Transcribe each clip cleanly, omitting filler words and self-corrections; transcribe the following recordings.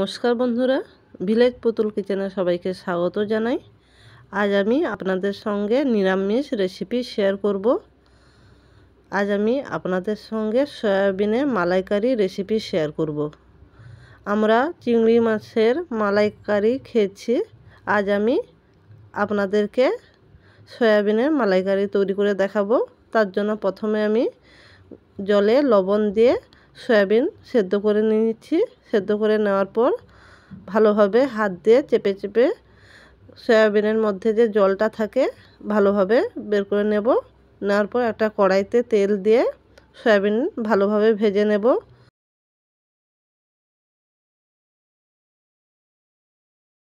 নমস্কার বন্ধুরা, ভিলেজ পুতুল কিচেনে সবাইকে স্বাগত জানাই। আজ আমি আপনাদের সঙ্গে নিরামিষ রেসিপি শেয়ার করব। আজ আমি আপনাদের সঙ্গে সয়াবিনের মালাইকারি রেসিপি শেয়ার করব। আমরা চিংড়ি মাছের মালাইকারি খেয়েছি, আজ আমি আপনাদেরকে সয়াবিনের মালাইকারি তৈরি করে দেখাবো। তার জন্য প্রথমে আমি জলে লবণ দিয়ে সয়াবিন সেদ্ধ করে নিয়েছি। সেদ্ধ করে নেওয়ার পর ভালোভাবে হাত দিয়ে চেপে চেপে সয়াবিনের মধ্যে যে জলটা থাকে ভালোভাবে বের করে নেওয়ার পর একটা কড়াইতে তেল দিয়ে সয়াবিন ভালোভাবে ভেজে নেব।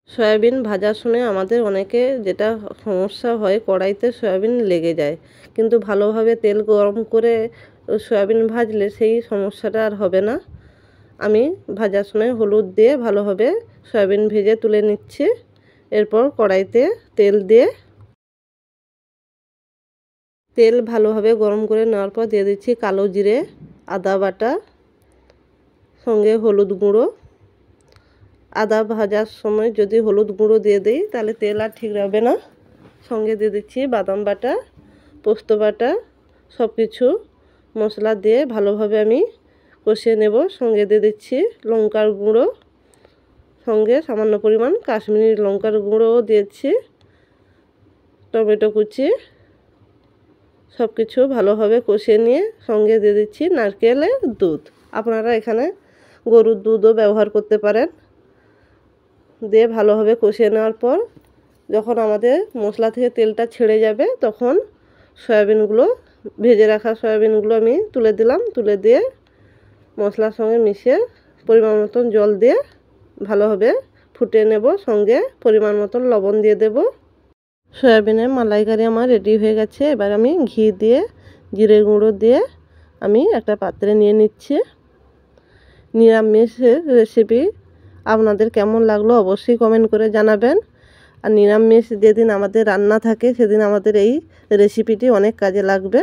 সয়াবিন ভাজার সময় আমাদের অনেকে যেটা সমস্যা হয়, কড়াইতে সয়াবিন লেগে যায়, কিন্তু ভালোভাবে তেল গরম করে সয়াবিন ভাজলে সেই সমস্যাটা আর হবে না। আমি ভাজার সময় হলুদ দিয়ে ভালোভাবে সয়াবিন ভেজে তুলে নিচ্ছি। এরপর কড়াইতে তেল ভালোভাবে গরম করে নেওয়ার পর দিয়ে দিচ্ছি কালো জিরে, আদা বাটা, সঙ্গে হলুদ গুঁড়ো। আদা ভাজার সময় যদি হলুদ গুঁড়ো দিয়ে দিই তাহলে তেল আর ঠিক হবে না। সঙ্গে দিয়ে দিচ্ছি বাদাম বাটা, পোস্ত বাটা, সব কিছু মশলা দিয়ে ভালোভাবে আমি কষিয়ে নেব। সঙ্গে দিয়ে দিচ্ছি লঙ্কার গুঁড়ো, সঙ্গে সামান্য পরিমাণ কাশ্মীরি লঙ্কার গুঁড়োও দিয়েছি, টমেটো কুচি, সব কিছু ভালোভাবে কষিয়ে নিয়ে সঙ্গে দিয়ে দিচ্ছি নারকেলের দুধ। আপনারা এখানে গরুর দুধও ব্যবহার করতে পারেন। দিয়ে ভালোভাবে কষিয়ে নেওয়ার পর যখন আমাদের মশলা থেকে তেলটা ছেড়ে যাবে তখন ভেজে রাখা সয়াবিনগুলো আমি তুলে দিলাম। তুলে দিয়ে মশলার সঙ্গে মিশিয়ে পরিমাণ মতন জল দিয়ে ভালোভাবে ফুটিয়ে নেব। সঙ্গে পরিমাণ মতন লবণ দিয়ে দেব। সয়াবিনের মালাইকারি আমার রেডি হয়ে গেছে। এবার আমি ঘি দিয়ে জিরে গুঁড়ো দিয়ে আমি একটা পাত্রে নিয়ে নিচ্ছি। নিরামিষের রেসিপি আপনাদের কেমন লাগলো অবশ্যই কমেন্ট করে জানাবেন। আর নিরামিষ যেদিন আমাদের রান্না থাকে সেদিন আমাদের এই রেসিপিটি অনেক কাজে লাগবে।